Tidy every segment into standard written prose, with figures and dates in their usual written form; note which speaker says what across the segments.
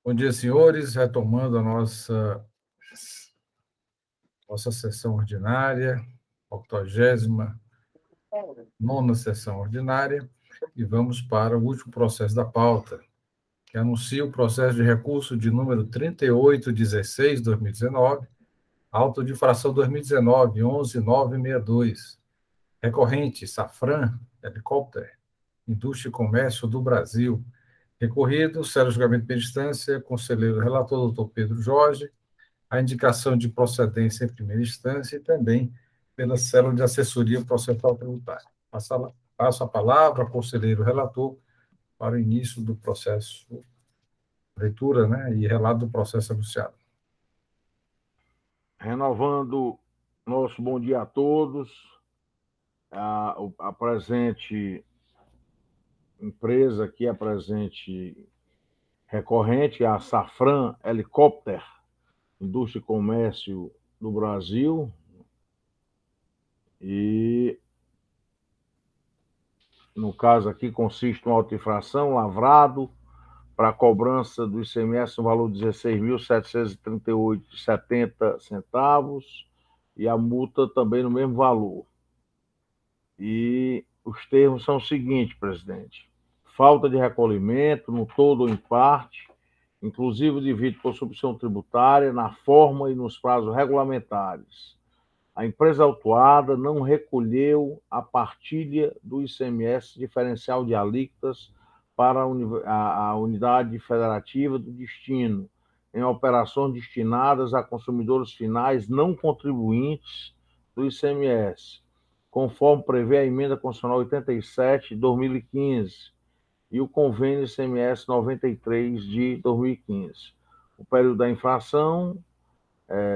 Speaker 1: Bom dia, senhores. Retomando a nossa sessão ordinária, 89ª sessão ordinária, e vamos para o último processo da pauta, que anuncia o processo de recurso de número 3816/2019, auto de infração 2019, 11962, recorrente Safran Helicóptero, Indústria e Comércio do Brasil. Recorrido, Sérgio Julgamento de instância, conselheiro relator, doutor Pedro Jorge, a indicação de procedência em primeira instância e também pela célula de assessoria processual tributária. Passo a palavra ao conselheiro relator para o início do processo, leitura, e relato do processo anunciado.
Speaker 2: Renovando nosso bom dia a todos. A presente empresa aqui, a presente recorrente, a Safran Helicóptero, Indústria e Comércio do Brasil. E, no caso aqui, consiste em uma auto-infração lavrado para a cobrança do ICMS no valor de R$ 16.738,70 e a multa também no mesmo valor. E os termos são os seguintes, presidente: falta de recolhimento, no todo ou em parte, inclusive devido por substituição tributária, na forma e nos prazos regulamentares. A empresa autuada não recolheu a partilha do ICMS diferencial de alíquotas para a unidade federativa do destino, em operações destinadas a consumidores finais não contribuintes do ICMS, conforme prevê a Emenda Constitucional 87 de 2015 e o Convênio ICMS 93 de 2015. O período da infração,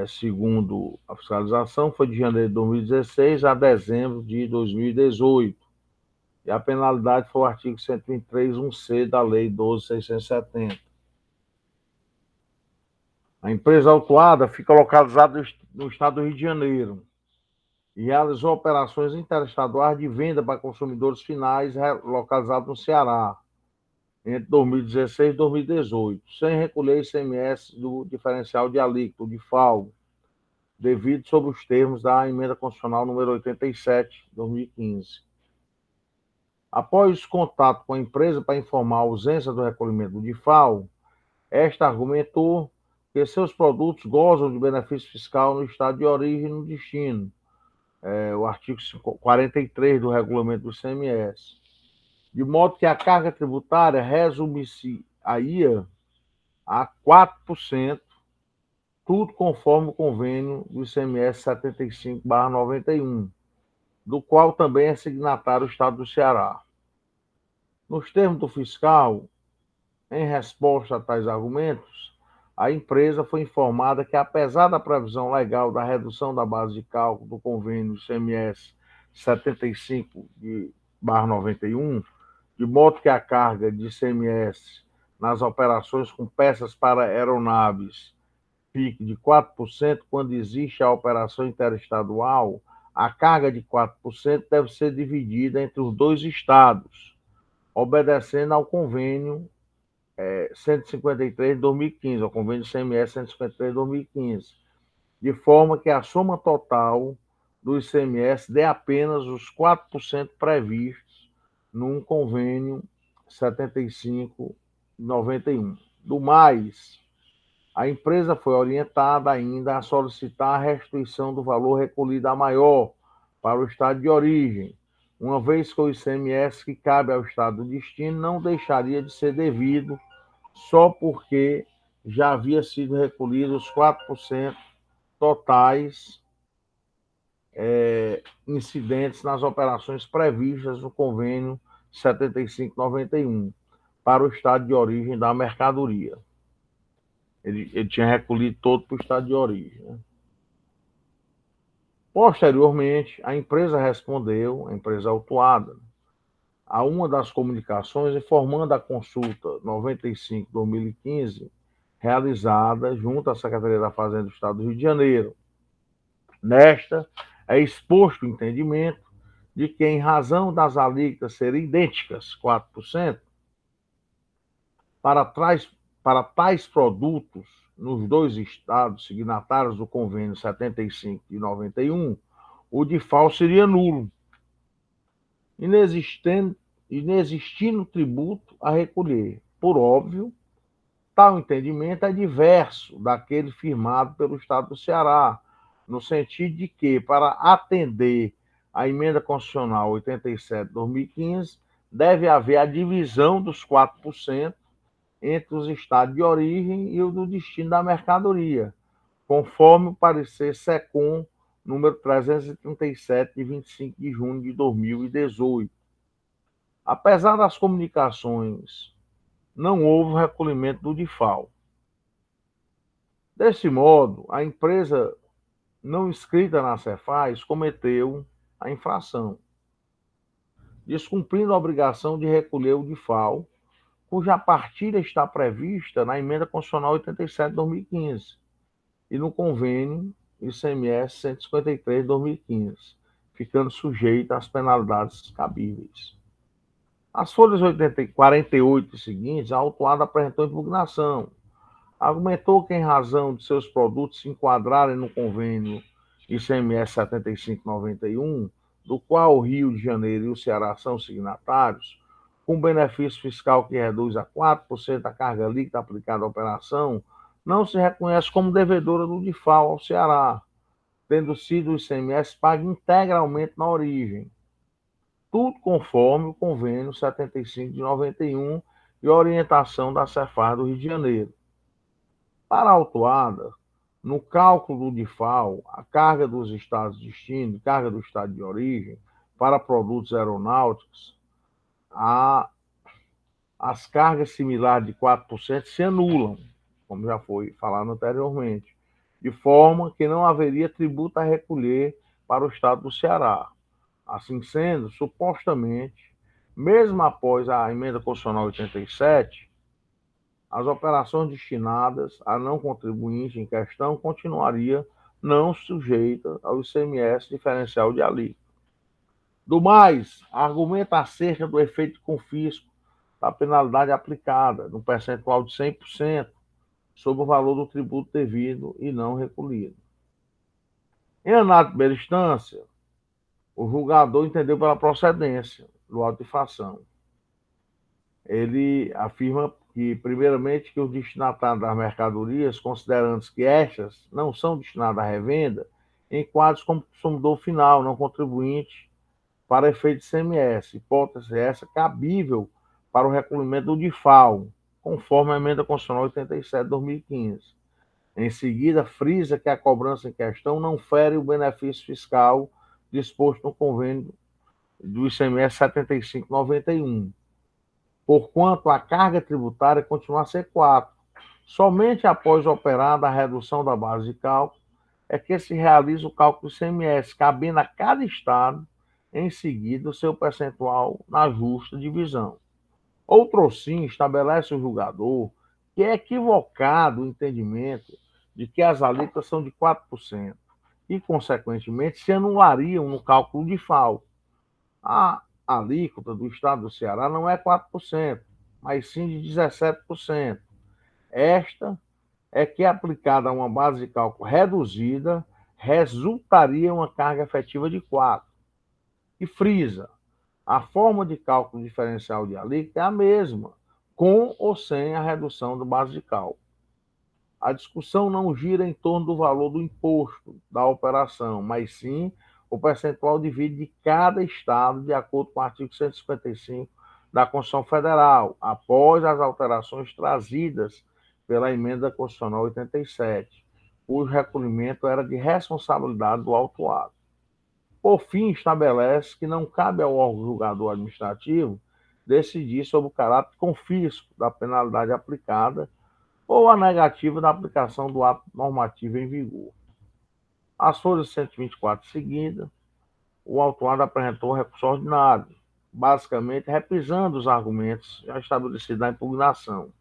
Speaker 2: segundo a fiscalização, foi de janeiro de 2016 a dezembro de 2018. E a penalidade foi o artigo 123(1)C da Lei 12.670. A empresa autuada fica localizada no estado do Rio de Janeiro e realizou operações interestaduais de venda para consumidores finais localizados no Ceará entre 2016 e 2018, sem recolher ICMS do diferencial de alíquota, de FAO, devido sob os termos da Emenda Constitucional número 87, de 2015. Após contato com a empresa para informar a ausência do recolhimento do FAO, esta argumentou que seus produtos gozam de benefício fiscal no estado de origem e no destino, o artigo 43 do regulamento do ICMS, de modo que a carga tributária resume-se aí a 4%, tudo conforme o convênio do ICMS 75/91, do qual também é signatário o estado do Ceará. Nos termos do fiscal, em resposta a tais argumentos, a empresa foi informada que, apesar da previsão legal da redução da base de cálculo do convênio ICMS 75/91, de modo que a carga de ICMS nas operações com peças para aeronaves fique de 4%, quando existe a operação interestadual, a carga de 4% deve ser dividida entre os dois estados, obedecendo ao convênio 153 de 2015, ao convênio ICMS 153 de 2015, de forma que a soma total do ICMS dê apenas os 4% previstos num convênio 75/91. Do mais, a empresa foi orientada ainda a solicitar a restituição do valor recolhido a maior para o estado de origem, uma vez que o ICMS que cabe ao estado do destino não deixaria de ser devido só porque já havia sido recolhido os 4% totais incidentes nas operações previstas no convênio 75/91 para o estado de origem da mercadoria. Ele tinha recolhido todo para o estado de origem, né? Posteriormente, a empresa respondeu, a empresa autuada, a uma das comunicações informando a consulta 95/2015, realizada junto à Secretaria da Fazenda do Estado do Rio de Janeiro. Nesta, é exposto o entendimento de que, em razão das alíquotas serem idênticas, 4%, para para tais produtos nos dois estados signatários do convênio 75 de 91, o DIFAL seria nulo, inexistindo tributo a recolher. Por óbvio, tal entendimento é diverso daquele firmado pelo Estado do Ceará, no sentido de que, para atender à emenda constitucional 87 de 2015, deve haver a divisão dos 4% entre os estados de origem e o do destino da mercadoria, conforme o parecer SECOM número 337, de 25 de junho de 2018. Apesar das comunicações, não houve recolhimento do DIFAL. Desse modo, a empresa não inscrita na Cefaz cometeu a infração, descumprindo a obrigação de recolher o DIFAL, cuja partilha está prevista na emenda constitucional 87 de 2015 e no convênio ICMS 153 de 2015, ficando sujeita às penalidades cabíveis. As folhas 48 e seguintes, a autuada apresentou impugnação. Argumentou que, em razão de seus produtos se enquadrarem no convênio ICMS 7591, do qual o Rio de Janeiro e o Ceará são signatários, com benefício fiscal que reduz a 4% a carga líquida aplicada à operação, não se reconhece como devedora do DIFAL ao Ceará, tendo sido o ICMS pago integralmente na origem. Tudo conforme o convênio 75 de 91 e a orientação da Cefaz do Rio de Janeiro. Para a autuada, no cálculo do DIFAL, a carga dos estados de destino e carga do estado de origem para produtos aeronáuticos, as cargas similares de 4% se anulam, como já foi falado anteriormente, de forma que não haveria tributo a recolher para o estado do Ceará. Assim sendo, supostamente, mesmo após a emenda constitucional 87, as operações destinadas a não contribuinte em questão continuaria não sujeita ao ICMS diferencial de alíquota. Do mais, argumenta acerca do efeito de confisco da penalidade aplicada, no percentual de 100%, sobre o valor do tributo devido e não recolhido. Em análise de primeira instância, o julgador entendeu pela procedência do auto de infração. Ele afirma que, primeiramente, que os destinatários das mercadorias, considerando que estas não são destinadas à revenda, enquadram como consumidor final, não contribuinte, para efeito de ICMS, hipótese essa cabível para o recolhimento do DIFAL, conforme a emenda constitucional 87 de 2015. Em seguida, frisa que a cobrança em questão não fere o benefício fiscal disposto no convênio do ICMS 7591, porquanto a carga tributária continua a ser 4. Somente após operada a redução da base de cálculo é que se realiza o cálculo do ICMS, cabendo a cada estado, em seguida, o seu percentual na justa divisão. Outrossim, estabelece o julgador que é equivocado o entendimento de que as alíquotas são de 4% e, consequentemente, se anulariam no cálculo de FAO. A alíquota do estado do Ceará não é 4%, mas sim de 17%. Esta é que, aplicada a uma base de cálculo reduzida, resultaria uma carga efetiva de 4%. E frisa, a forma de cálculo diferencial de alíquota é a mesma, com ou sem a redução do base de cálculo. A discussão não gira em torno do valor do imposto da operação, mas sim o percentual de vida de cada estado, de acordo com o artigo 155 da Constituição Federal, após as alterações trazidas pela emenda constitucional 87, cujo recolhimento era de responsabilidade do autuado. Por fim, estabelece que não cabe ao órgão julgador administrativo decidir sobre o caráter confisco da penalidade aplicada ou a negativa da aplicação do ato normativo em vigor. As folhas 124 seguidas, o autuado apresentou recurso ordinário, basicamente reprisando os argumentos já estabelecidos na impugnação,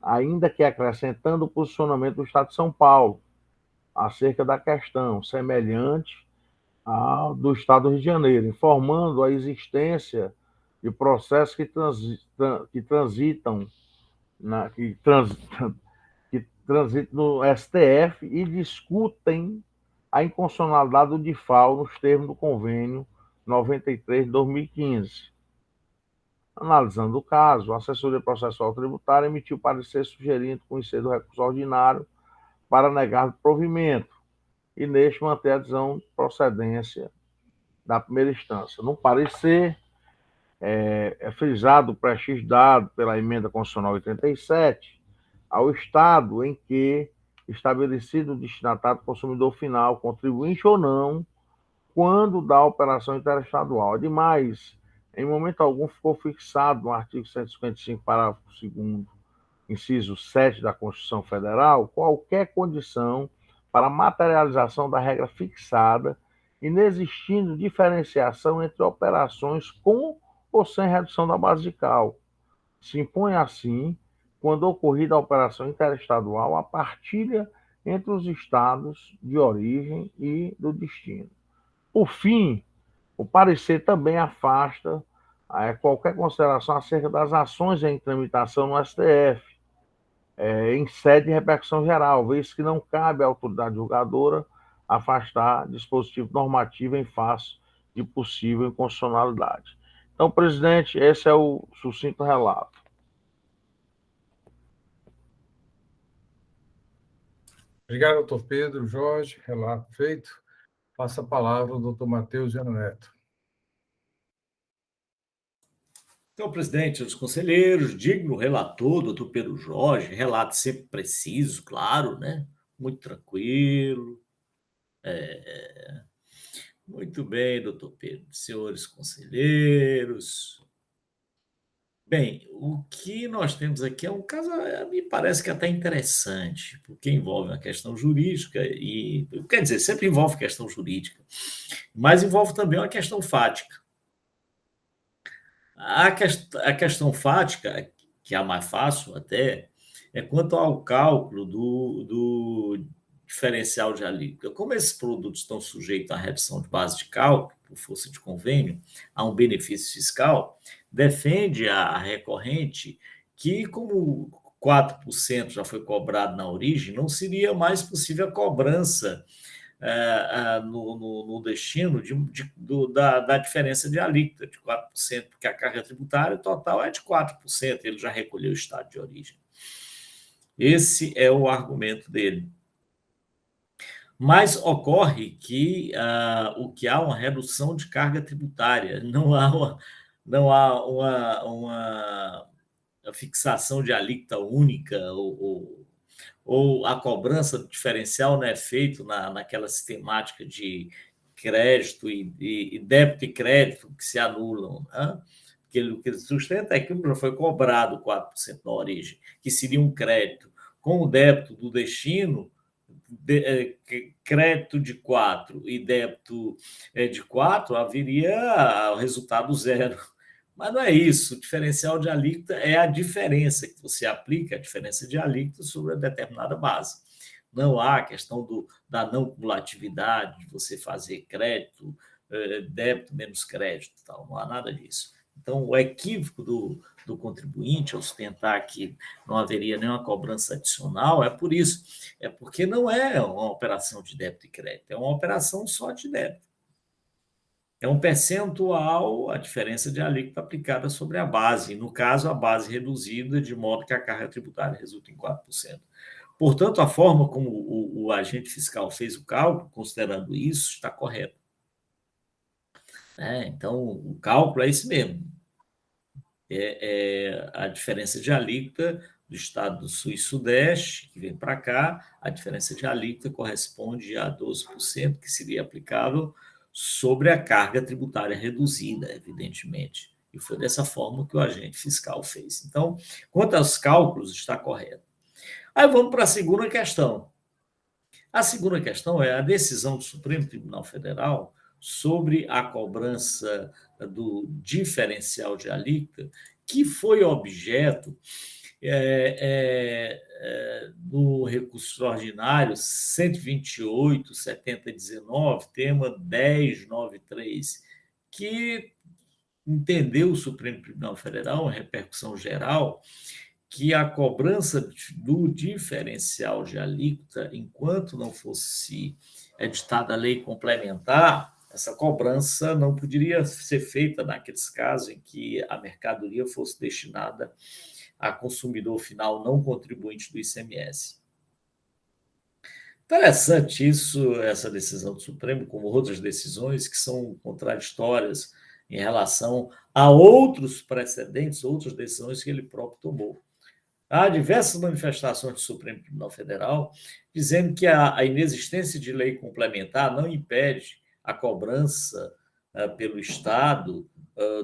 Speaker 2: ainda que acrescentando o posicionamento do Estado de São Paulo acerca da questão, semelhante ao do Estado do Rio de Janeiro, informando a existência de processos que transitam que transitam no STF e discutem a inconstitucionalidade do DIFAL nos termos do convênio 93 de 2015. Analisando o caso, a assessoria processual tributária emitiu parecer sugerindo conhecer do recurso ordinário para negar o provimento e, neste, manter a decisão de procedência da primeira instância. No parecer, é frisado o prestígio dado pela emenda constitucional 87 ao Estado em que estabelecido o destinatário consumidor final, contribuinte ou não, quando da operação interestadual. Ademais, em momento algum ficou fixado no artigo 155, parágrafo 2º, inciso 7 da Constituição Federal, qualquer condição para a materialização da regra fixada, inexistindo diferenciação entre operações com ou sem redução da base de cálculo. Se impõe, assim, quando ocorrida a operação interestadual, a partilha entre os estados de origem e do destino. Por fim, o parecer também afasta qualquer consideração acerca das ações em tramitação no STF, em sede de repercussão geral, vez que não cabe à autoridade julgadora afastar dispositivo normativo em face de possível inconstitucionalidade. Então, presidente, esse é o sucinto relato.
Speaker 1: Obrigado, doutor Pedro, Jorge, relato feito. Passa a palavra ao doutor Matheus Gano Neto.
Speaker 3: Então, presidente, os conselheiros, digno relator, doutor Pedro Jorge, relato sempre preciso, claro, né? Muito tranquilo. Muito bem, doutor Pedro. Senhores conselheiros. Bem, o que nós temos aqui é um caso, me parece que até interessante, porque envolve uma questão jurídica e, quer dizer, sempre envolve questão jurídica, mas envolve também uma questão fática. A questão fática, que é a mais fácil até, é quanto ao cálculo do diferencial de alíquota. Como esses produtos estão sujeitos à redução de base de cálculo, por força de convênio, a um benefício fiscal, defende a recorrente que, como 4% já foi cobrado na origem, não seria mais possível a cobrança no destino da diferença de alíquota de 4%, porque a carga tributária total é de 4%, ele já recolheu o estado de origem. Esse é o argumento dele. Mas ocorre que o que há uma redução de carga tributária, não há uma fixação de alíquota única ou a cobrança diferencial não é feita naquela sistemática de crédito e débito e crédito que se anulam. Né? O que ele sustenta é que já foi cobrado 4% na origem, que seria um crédito. Com o débito do destino, crédito de 4 e débito de 4, haveria o resultado zero. Mas não é isso. O diferencial de alíquota é a diferença que você aplica, a diferença de alíquota sobre uma determinada base. Não há a questão da não cumulatividade, de você fazer crédito, débito menos crédito, tal. Não há nada disso. Então, o equívoco do contribuinte ao sustentar que não haveria nenhuma cobrança adicional é por isso. É porque não é uma operação de débito e crédito, é uma operação só de débito. É um percentual, a diferença de alíquota aplicada sobre a base, no caso, a base reduzida, de modo que a carga tributária resulta em 4%. Portanto, a forma como o agente fiscal fez o cálculo, considerando isso, está correta. Então, o cálculo é esse mesmo. É a diferença de alíquota do estado do Sul e Sudeste, que vem para cá, a diferença de alíquota corresponde a 12%, que seria aplicável sobre a carga tributária reduzida, evidentemente. E foi dessa forma que o agente fiscal fez. Então, quanto aos cálculos, está correto. Aí vamos para a segunda questão. A segunda questão é a decisão do Supremo Tribunal Federal sobre a cobrança do diferencial de alíquota, que foi objeto do recurso extraordinário 128.7019, tema 1093, que entendeu o Supremo Tribunal Federal, uma repercussão geral, que a cobrança do diferencial de alíquota, enquanto não fosse editada a lei complementar, essa cobrança não poderia ser feita naqueles casos em que a mercadoria fosse destinada a consumidor final não contribuinte do ICMS. Interessante isso, essa decisão do Supremo, como outras decisões que são contraditórias em relação a outros precedentes, outras decisões que ele próprio tomou. Há diversas manifestações do Supremo Tribunal Federal dizendo que a inexistência de lei complementar não impede a cobrança pelo Estado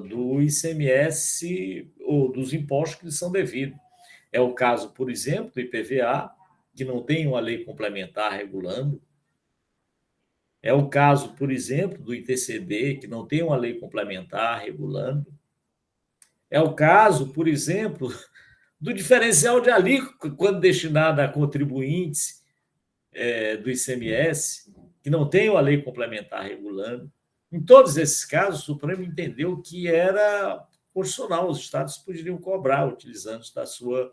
Speaker 3: do ICMS ou dos impostos que lhe são devidos. É o caso, por exemplo, do IPVA, que não tem uma lei complementar regulando. É o caso, por exemplo, do ITCD, que não tem uma lei complementar regulando. É o caso, por exemplo, do diferencial de alíquota, quando destinado a contribuintes do ICMS, que não tem uma lei complementar regulando. Em todos esses casos, o Supremo entendeu que era constitucional, os estados poderiam cobrar, utilizando da sua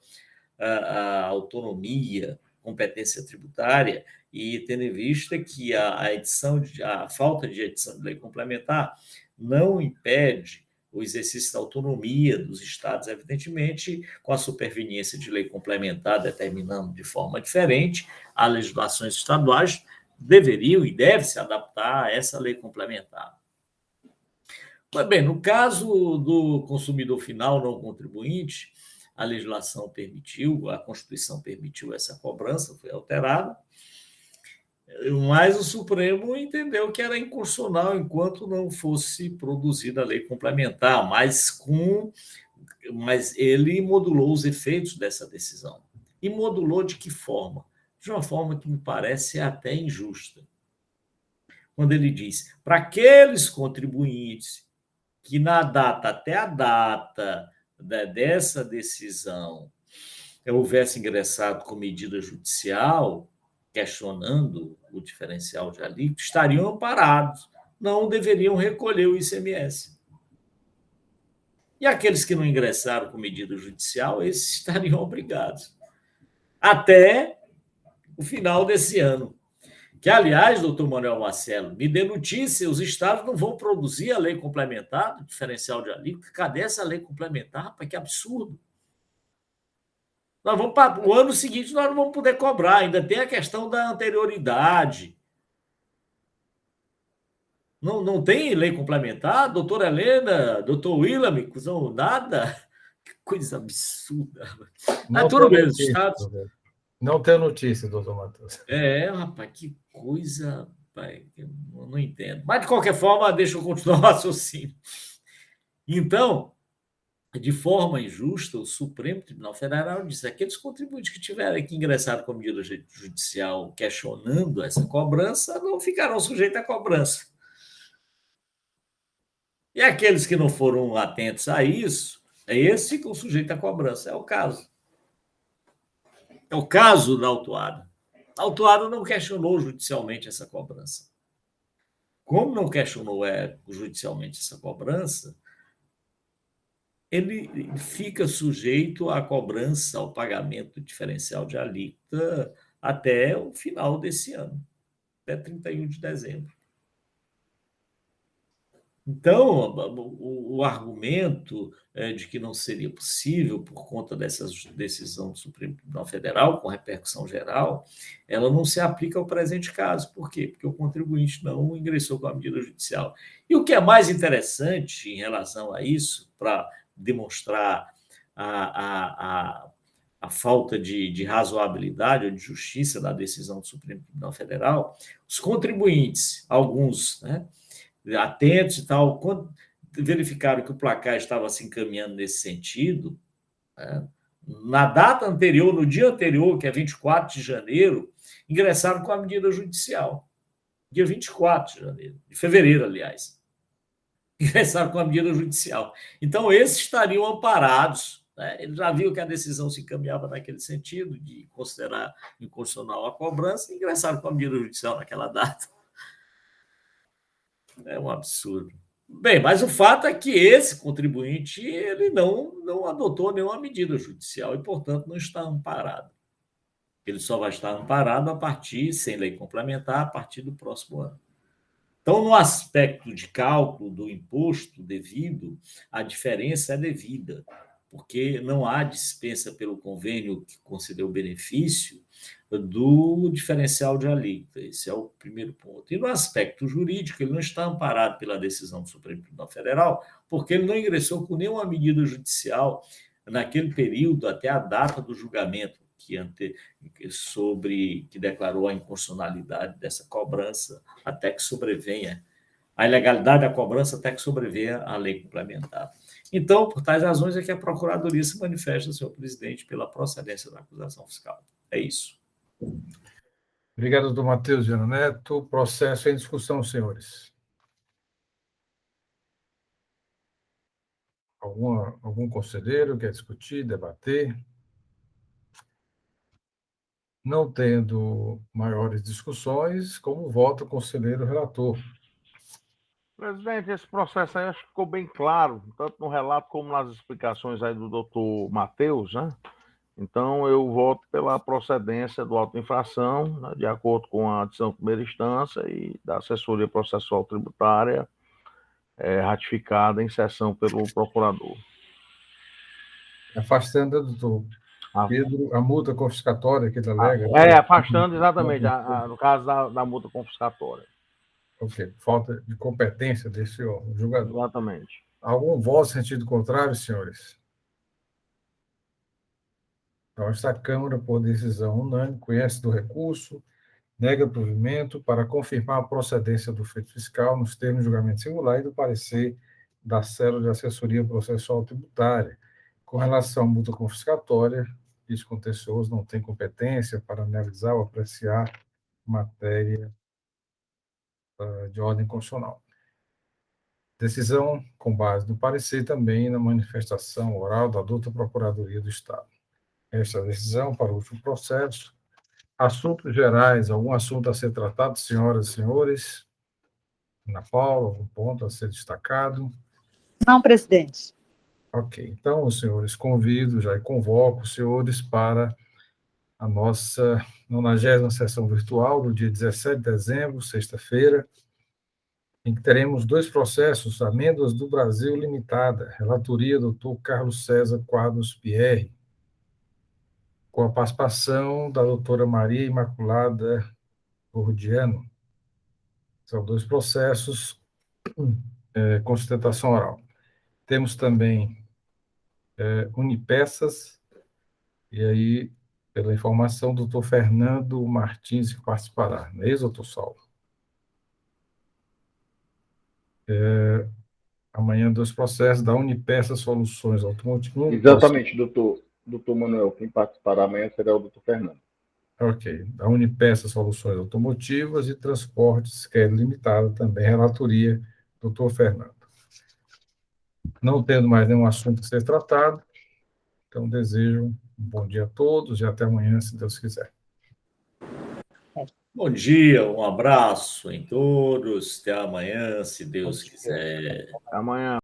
Speaker 3: a autonomia, competência tributária, e tendo em vista que a falta de edição de lei complementar não impede o exercício da autonomia dos estados, evidentemente, com a superveniência de lei complementar, determinando de forma diferente, as legislações estaduais deveriam e devem se adaptar a essa lei complementar. Mas, bem, no caso do consumidor final não contribuinte, a legislação permitiu, a Constituição permitiu essa cobrança, foi alterada, mas o Supremo entendeu que era inconstitucional enquanto não fosse produzida a lei complementar, mas ele modulou os efeitos dessa decisão. E modulou de que forma? De uma forma que me parece até injusta. Quando ele diz, para aqueles contribuintes que até a data dessa decisão houvesse ingressado com medida judicial, questionando o diferencial de alíquota, estariam amparados, não deveriam recolher o ICMS. E aqueles que não ingressaram com medida judicial, esses estariam obrigados. Até o final desse ano. Que, aliás, doutor Manuel Marcelo, me dê notícia, os estados não vão produzir a lei complementar do diferencial de alíquota. Cadê essa lei complementar? Rapaz, que absurdo. Nós vamos para o ano seguinte, nós não vamos poder cobrar. Ainda tem a questão da anterioridade. Não tem lei complementar? Doutora Helena, doutor Willam, nada? Que coisa absurda.
Speaker 1: Não
Speaker 3: tudo
Speaker 1: tem
Speaker 3: bem, os
Speaker 1: notícia,
Speaker 3: estados...
Speaker 1: Não tem notícia, doutor Matheus.
Speaker 3: Rapaz, que coisa, rapaz, eu não entendo. Mas, de qualquer forma, deixa eu continuar o raciocínio. Então, de forma injusta, o Supremo Tribunal Federal disse que aqueles contribuintes que tiverem que ingressar com medida judicial questionando essa cobrança não ficarão sujeitos à cobrança. E aqueles que não foram atentos a isso, esses ficam sujeitos à cobrança. É o caso. É o caso da autuada. A autuada não questionou judicialmente essa cobrança. Como não questionou judicialmente essa cobrança, ele fica sujeito à cobrança, ao pagamento do diferencial de alíquota até o final desse ano, até 31 de dezembro. Então, o argumento de que não seria possível, por conta dessa decisão do Supremo Tribunal Federal, com repercussão geral, ela não se aplica ao presente caso. Por quê? Porque o contribuinte não ingressou com a medida judicial. E o que é mais interessante em relação a isso, para demonstrar a falta de razoabilidade ou de justiça da decisão do Supremo Tribunal Federal, os contribuintes, alguns, atentos e tal, quando verificaram que o placar estava se encaminhando nesse sentido, na data anterior, no dia anterior, que é 24 de janeiro, ingressaram com a medida judicial. Dia 24 de janeiro, de fevereiro, aliás. Ingressaram com a medida judicial. Então, esses estariam amparados. Eles já viram que a decisão se encaminhava naquele sentido, de considerar inconstitucional a cobrança, e ingressaram com a medida judicial naquela data. É um absurdo. Bem, mas o fato é que esse contribuinte ele não adotou nenhuma medida judicial e, portanto, não está amparado. Ele só vai estar amparado a partir, sem lei complementar, a partir do próximo ano. Então, no aspecto de cálculo do imposto devido, a diferença é devida, porque não há dispensa pelo convênio que concedeu o benefício do diferencial de alíquota. Esse é o primeiro ponto. E no aspecto jurídico, ele não está amparado pela decisão do Supremo Tribunal Federal, porque ele não ingressou com nenhuma medida judicial naquele período até a data do julgamento que declarou a inconstitucionalidade dessa cobrança até que sobrevenha a ilegalidade da cobrança até que sobrevenha a lei complementar. Então, por tais razões é que a Procuradoria se manifesta, senhor presidente, pela procedência da acusação fiscal. É isso.
Speaker 1: Obrigado, doutor Matheus Viana Neto. Processo em discussão, senhores. Algum conselheiro quer discutir, debater? Não tendo maiores discussões, como vota o conselheiro relator?
Speaker 2: Presidente, esse processo aí acho que ficou bem claro, tanto no relato como nas explicações aí do doutor Matheus, né? Então, eu voto pela procedência do auto de infração, né, de acordo com a decisão de primeira instância e da assessoria processual tributária, ratificada em sessão pelo procurador.
Speaker 1: Afastando, doutor Pedro, a multa confiscatória que ele alega.
Speaker 2: Afastando exatamente, no caso da multa confiscatória.
Speaker 1: Ok, falta de competência desse julgador.
Speaker 2: Exatamente.
Speaker 1: Algum voto em sentido contrário, senhores? Então, esta Câmara, por decisão unânime, conhece do recurso, nega provimento para confirmar a procedência do feito fiscal nos termos de julgamento singular e do parecer da célula de assessoria processual tributária. Com relação à multa confiscatória, esse contencioso não tem competência para analisar ou apreciar matéria de ordem constitucional. Decisão com base no parecer também na manifestação oral da douta Procuradoria do Estado. Esta decisão para o último processo. Assuntos gerais, algum assunto a ser tratado, senhoras e senhores? Ana Paula, algum ponto a ser destacado?
Speaker 4: Não, presidente.
Speaker 1: Ok, então, os senhores, convido já e convoco os senhores para a nossa 90ª sessão virtual, do dia 17 de dezembro, sexta-feira, em que teremos 2 processos, Amêndoas do Brasil Limitada, relatoria do Dr. Carlos César Quadros Pierre, com a participação da doutora Maria Imaculada Gordiano. São 2 processos com sustentação oral. Temos também Unipeças, e aí, pela informação, o doutor Fernando Martins que participará. Não é isso, doutor Saulo? Amanhã, 2 processos da Unipeças Soluções Automotivas.
Speaker 5: Exatamente, doutor Manuel. Quem participará amanhã será o doutor Fernando.
Speaker 1: Ok. Da Unipeças Soluções Automotivas e Transportes, que é limitada também, relatoria, doutor Fernando. Não tendo mais nenhum assunto a ser tratado, então desejo um bom dia a todos e até amanhã, se Deus quiser.
Speaker 3: Bom dia, um abraço em todos. Até amanhã, se Deus quiser.
Speaker 2: Até amanhã.